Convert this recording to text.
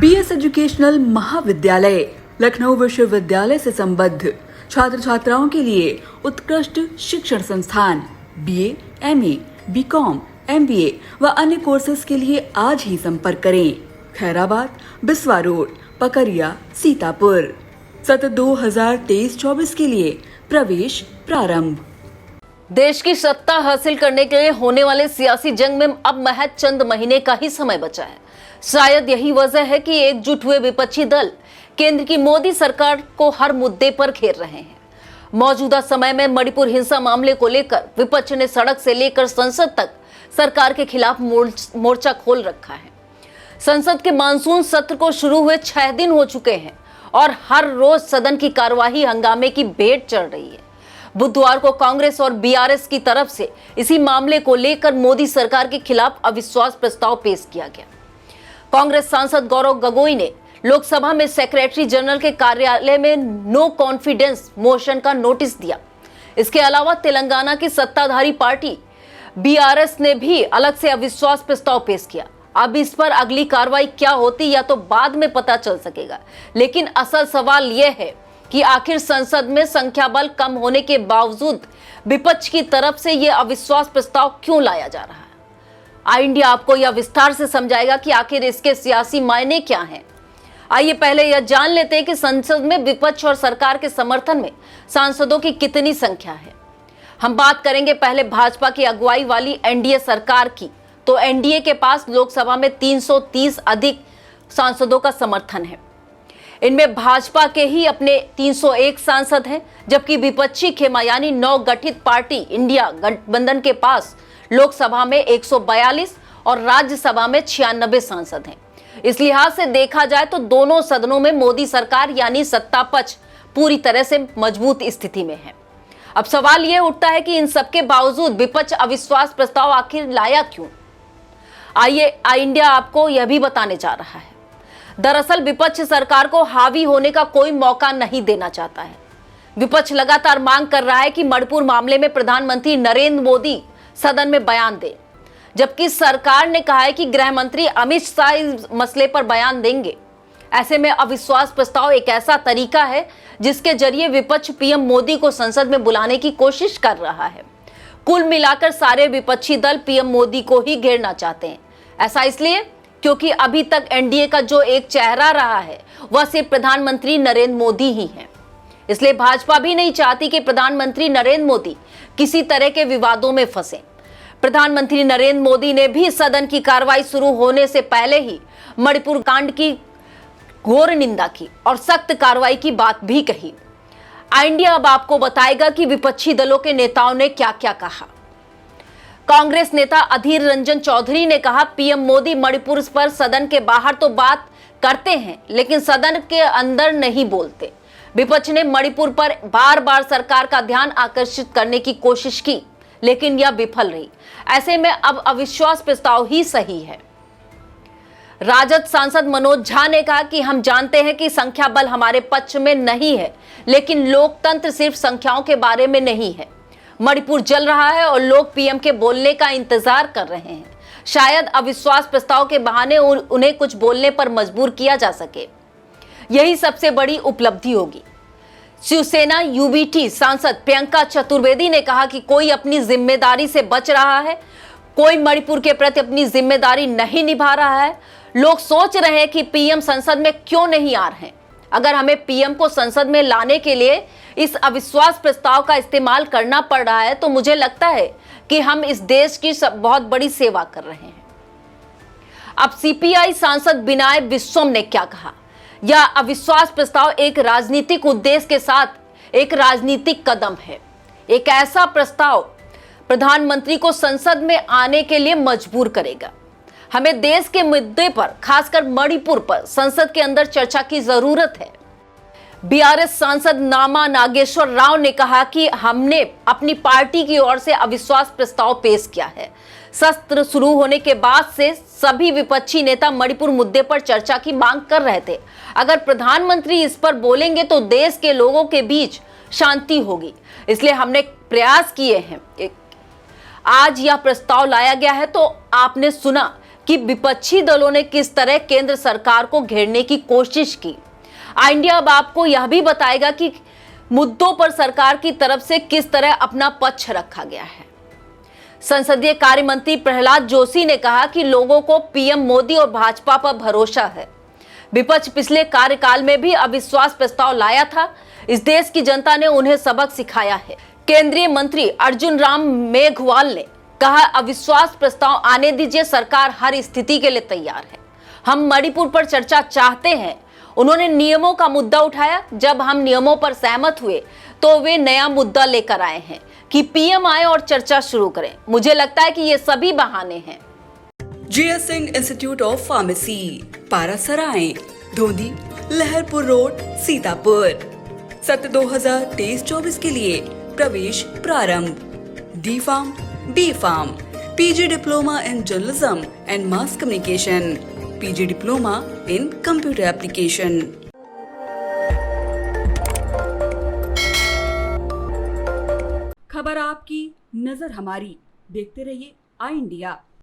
BS educational महाविद्यालय लखनऊ विश्वविद्यालय से संबद्ध छात्र छात्राओं के लिए उत्कृष्ट शिक्षण संस्थान बीए, एमए, बीकॉम, एमबीए व अन्य कोर्सेज के लिए आज ही संपर्क करें। खैराबाद, बिस्वा रोड, पकरिया, सीतापुर। सत्र 2023-24 के लिए प्रवेश प्रारंभ। देश की सत्ता हासिल करने के लिए होने वाले सियासी जंग में अब महज चंद महीने का ही समय बचा है। शायद यही वजह है कि एकजुट हुए विपक्षी दल केंद्र की मोदी सरकार को हर मुद्दे पर घेर रहे हैं। मौजूदा समय में मणिपुर हिंसा मामले को लेकर विपक्ष ने सड़क से लेकर संसद तक सरकार के खिलाफ मोर्चा खोल रखा है। संसद के मानसून सत्र को शुरू हुए 6 दिन हो चुके हैं और हर रोज सदन की कार्यवाही हंगामे की भेंट चढ़ रही है। बुधवार को कांग्रेस और बीआरएस की तरफ से इसी मामले को लेकर मोदी सरकार के खिलाफ अविश्वास प्रस्ताव पेश किया गया। कांग्रेस सांसद गौरव गोगोई ने लोकसभा में सेक्रेटरी जनरल के कार्यालय में नो कॉन्फिडेंस मोशन का नोटिस दिया। इसके अलावा तेलंगाना की सत्ताधारी पार्टी बीआरएस ने भी अलग से अविश्वास प्रस्ताव पेश किया। अब इस पर अगली कार्रवाई क्या होती या तो बाद में पता चल सकेगा, लेकिन असल सवाल यह है कि आखिर संसद में संख्या बल कम होने के बावजूद विपक्ष की तरफ से यह अविश्वास प्रस्ताव क्यों लाया जा रहा है। आई इंडिया आपको यह विस्तार से समझाएगा कि आखिर इसके सियासी मायने क्या हैं। आइए पहले यह जान लेते हैं कि संसद में विपक्ष और सरकार के समर्थन में सांसदों की कितनी संख्या है। हम बात करेंगे पहले भाजपा की अगुवाई वाली एनडीए सरकार की। तो एनडीए के पास लोकसभा में 330 अधिक सांसदों का समर्थन है। इनमें भाजपा के ही अपने 301 सांसद हैं, जबकि विपक्षी खेमा यानी नव गठित पार्टी इंडिया गठबंधन के पास लोकसभा में 142 और राज्यसभा में 96 सांसद हैं। इस लिहाज से देखा जाए तो दोनों सदनों में मोदी सरकार यानी सत्ता पक्ष पूरी तरह से मजबूत स्थिति में है। अब सवाल यह उठता है कि इन सबके बावजूद विपक्ष अविश्वास प्रस्ताव आखिर लाया क्यों। आइए आई इंडिया आपको यह भी बताने जा रहा है। दरअसल विपक्ष सरकार को हावी होने का कोई मौका नहीं देना चाहता है। विपक्ष लगातार मांग कर रहा है कि मणिपुर मामले में प्रधानमंत्री नरेंद्र मोदी सदन में बयान दे, जबकि सरकार ने कहा है कि गृह मंत्री अमित शाह इस मसले पर बयान देंगे। ऐसे में अविश्वास प्रस्ताव एक ऐसा तरीका है जिसके जरिए विपक्ष पीएम मोदी को संसद में बुलाने की कोशिश कर रहा है। कुल मिलाकर सारे विपक्षी दल पीएम मोदी को ही घेरना चाहते हैं। ऐसा इसलिए क्योंकि अभी तक एनडीए का जो एक चेहरा रहा है वह सिर्फ प्रधानमंत्री नरेंद्र मोदी ही है। इसलिए भाजपा भी नहीं चाहती कि प्रधानमंत्री नरेंद्र मोदी किसी तरह के विवादों में फंसे। प्रधानमंत्री नरेंद्र मोदी ने भी सदन की कार्रवाई शुरू होने से पहले ही मणिपुर कांड की घोर निंदा की और सख्त कार्रवाई की बात भी कही। आई इंडिया अब आपको बताएगा कि विपक्षी दलों के नेताओं ने क्या क्या कहा। कांग्रेस नेता अधीर रंजन चौधरी ने कहा, पीएम मोदी मणिपुर पर सदन के बाहर तो बात करते हैं लेकिन सदन के अंदर नहीं बोलते। विपक्ष ने मणिपुर पर बार बार सरकार का ध्यान आकर्षित करने की कोशिश की, लेकिन यह विफल रही। ऐसे में अब अविश्वास प्रस्ताव ही सही है। राजद सांसद मनोज झा ने कहा कि हम जानते हैं कि संख्या बल हमारे पक्ष में नहीं है, लेकिन लोकतंत्र सिर्फ संख्याओं के बारे में नहीं है। मणिपुर जल रहा है और लोग पीएम के बोलने का इंतजार कर रहे हैं। शायद अविश्वास प्रस्ताव के बहाने उन्हें कुछ बोलने पर मजबूर किया जा सके। यही सबसे बड़ी उपलब्धि होगी। शिवसेना यूबीटी सांसद प्रियंका चतुर्वेदी ने कहा कि कोई अपनी जिम्मेदारी से बच रहा है, कोई मणिपुर के प्रति अपनी जिम्मेदारी नहीं निभा रहा है। लोग सोच रहे हैं कि पीएम संसद में क्यों नहीं आ रहे हैं। अगर हमें पीएम को संसद में लाने के लिए इस अविश्वास प्रस्ताव का इस्तेमाल करना पड़ रहा है तो मुझे लगता है कि हम इस देश की बहुत बड़ी सेवा कर रहे हैं। अब सीपीआई सांसद विनय विश्वम ने क्या कहा। यह अविश्वास प्रस्ताव एक राजनीतिक उद्देश्य के साथ एक राजनीतिक कदम है। एक ऐसा प्रस्ताव प्रधानमंत्री को संसद में आने के लिए मजबूर करेगा। हमें देश के मुद्दे पर, खासकर मणिपुर पर संसद के अंदर चर्चा की जरूरत है। बीआरएस सांसद नामा नागेश्वर राव ने कहा कि हमने अपनी पार्टी की ओर से अविश्वास प्रस्ताव पेश किया है। सत्र शुरू होने के बाद से सभी विपक्षी नेता मणिपुर मुद्दे पर चर्चा की मांग कर रहे थे। अगर प्रधानमंत्री इस पर बोलेंगे तो देश के लोगों के बीच शांति होगी, इसलिए हमने प्रयास किए हैं। आज यह प्रस्ताव लाया गया है तो आपने सुना कि विपक्षी दलों ने किस तरह केंद्र सरकार को घेरने की कोशिश की। आई इंडिया अब आपको यह भी बताएगा कि मुद्दों पर सरकार की तरफ से किस तरह अपना पक्ष रखा गया है। संसदीय कार्य मंत्री प्रहलाद जोशी ने कहा कि लोगों को पीएम मोदी और भाजपा पर भरोसा है। विपक्ष पिछले कार्यकाल में भी अविश्वास प्रस्ताव लाया था। इस देश की जनता ने उन्हें सबक सिखाया है। केंद्रीय मंत्री अर्जुन राम मेघवाल ने कहा, अविश्वास प्रस्ताव आने दीजिए, सरकार हर स्थिति के लिए तैयार है। हम मणिपुर पर चर्चा चाहते हैं। उन्होंने नियमों का मुद्दा उठाया। जब हम नियमों पर सहमत हुए तो वे नया मुद्दा लेकर आए हैं कि पीएम आए और चर्चा शुरू करें। मुझे लगता है कि ये सभी बहाने हैं। GS Singh institute of pharmacy, Parasrai, Dhondhi, Laharpur road, Sitapur. सत्र 2023-24 के लिए प्रवेश प्रारंभ। D pharm, B pharm, PG diploma in journalism and mass communication, PG diploma in computer application. खबर आपकी, नजर हमारी। देखते रहिए आई इंडिया।